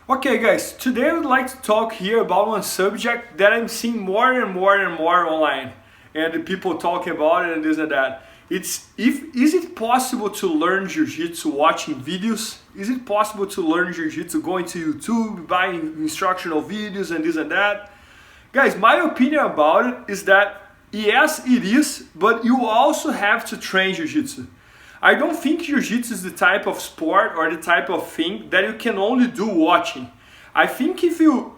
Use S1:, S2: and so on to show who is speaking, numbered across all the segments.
S1: Okay guys, today I would like to talk here about one subject that I'm seeing more and more online, and people talking about it and this and that. Is it possible to learn Jiu-Jitsu watching videos? Is it possible to learn Jiu-Jitsu going to YouTube, buying instructional videos and this and that? Guys, my opinion about it is that yes, it is, but you also have to train Jiu-Jitsu. I don't think Jiu-Jitsu is the type of sport or the type of thing that you can only do watching. I think if you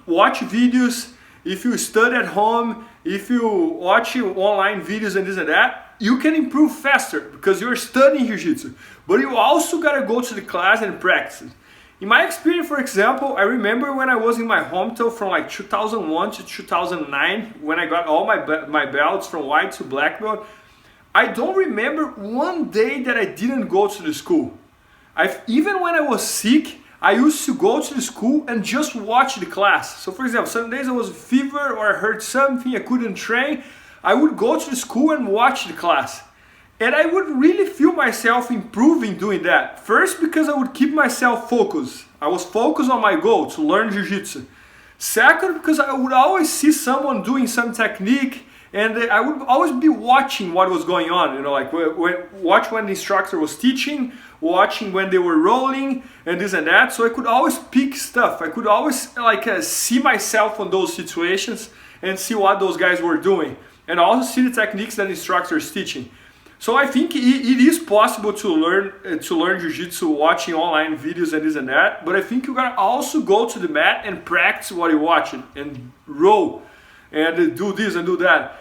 S1: watch videos, if you study at home, if you watch online videos and this and that, you can improve faster because you're studying Jiu-Jitsu. But you also gotta go to the class and practice. In my experience, for example, I remember when I was in my hometown from like 2001 to 2009, when I got all my belts from white to black belt, I don't remember one day that I didn't go to the school. Even when I was sick, I used to go to the school and just watch the class. So for example, some days I was fever or I heard something, I couldn't train, I would go to the school and watch the class. And I would really feel myself improving doing that. First, because I would keep myself focused. I was focused on my goal to learn Jiu-Jitsu. Second, because I would always see someone doing some technique and I would always be watching what was going on, you know, like watch when the instructor was teaching, watching when they were rolling and this and that. So I could always pick stuff. I could always see myself on those situations and see what those guys were doing. And also see the techniques that the instructor is teaching. So I think it is possible to learn Jiu-Jitsu watching online videos and this and that. But I think you gotta also go to the mat and practice what you're watching and roll and do this and do that.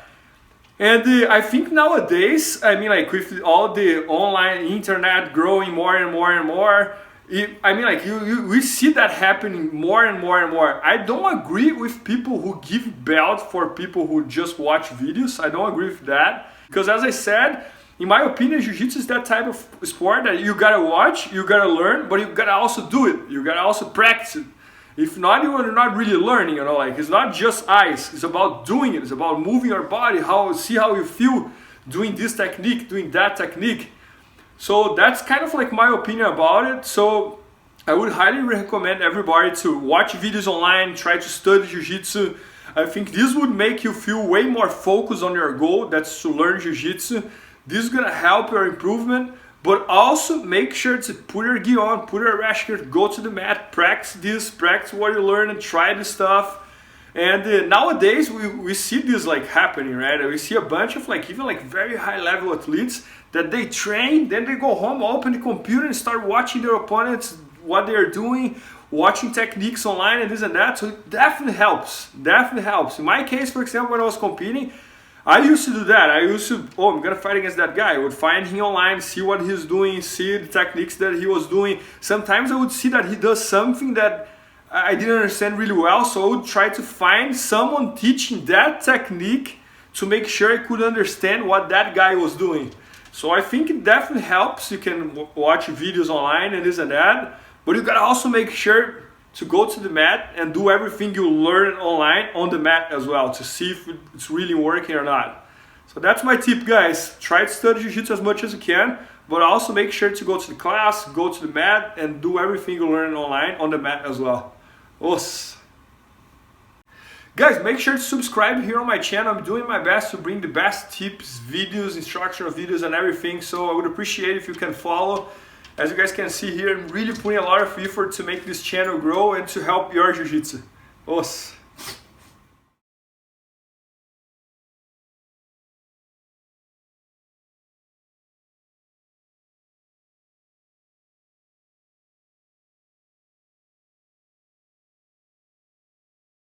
S1: And I think nowadays, I mean, like with all the online internet growing more and more, we see that happening more and more. I don't agree with people who give belt for people who just watch videos. I don't agree with that. Because as I said, in my opinion, Jiu-Jitsu is that type of sport that you gotta watch, you gotta learn, but you gotta also do it. You gotta also practice it. If not, you're not really learning, you know, like it's not just eyes, it's about doing it, it's about moving your body, see how you feel doing this technique, doing that technique. So that's kind of like my opinion about it. So I would highly recommend everybody to watch videos online, try to study Jiu-Jitsu. I think this would make you feel way more focused on your goal, that's to learn Jiu-Jitsu. This is gonna help your improvement. But also make sure to put your gi on, put your rash guard, go to the mat, practice this, practice what you learn and try this stuff. And nowadays we see this like happening, right? We see a bunch of even very high level athletes that they train, then they go home, open the computer and start watching their opponents, what they're doing, watching techniques online and this and that. So it definitely helps, In my case, for example, when I was competing, I used to do that. I'm gonna fight against that guy. I would find him online, see what he's doing, see the techniques that he was doing. Sometimes I would see that he does something that I didn't understand really well, so I would try to find someone teaching that technique to make sure I could understand what that guy was doing. So I think it definitely helps. You can watch videos online and this and that, but you gotta also make sure to go to the mat and do everything you learn online on the mat as well to see if it's really working or not. So that's my tip, guys. Try to study Jiu-Jitsu as much as you can, but also make sure to go to the class, go to the mat, and do everything you learn online on the mat as well. Os. Guys, make sure to subscribe here on my channel. I'm doing my best to bring the best tips, videos, instructional videos, and everything. So I would appreciate if you can follow. As you guys can see here, I'm really putting a lot of effort to make this channel grow and to help your Jiu-Jitsu. Os.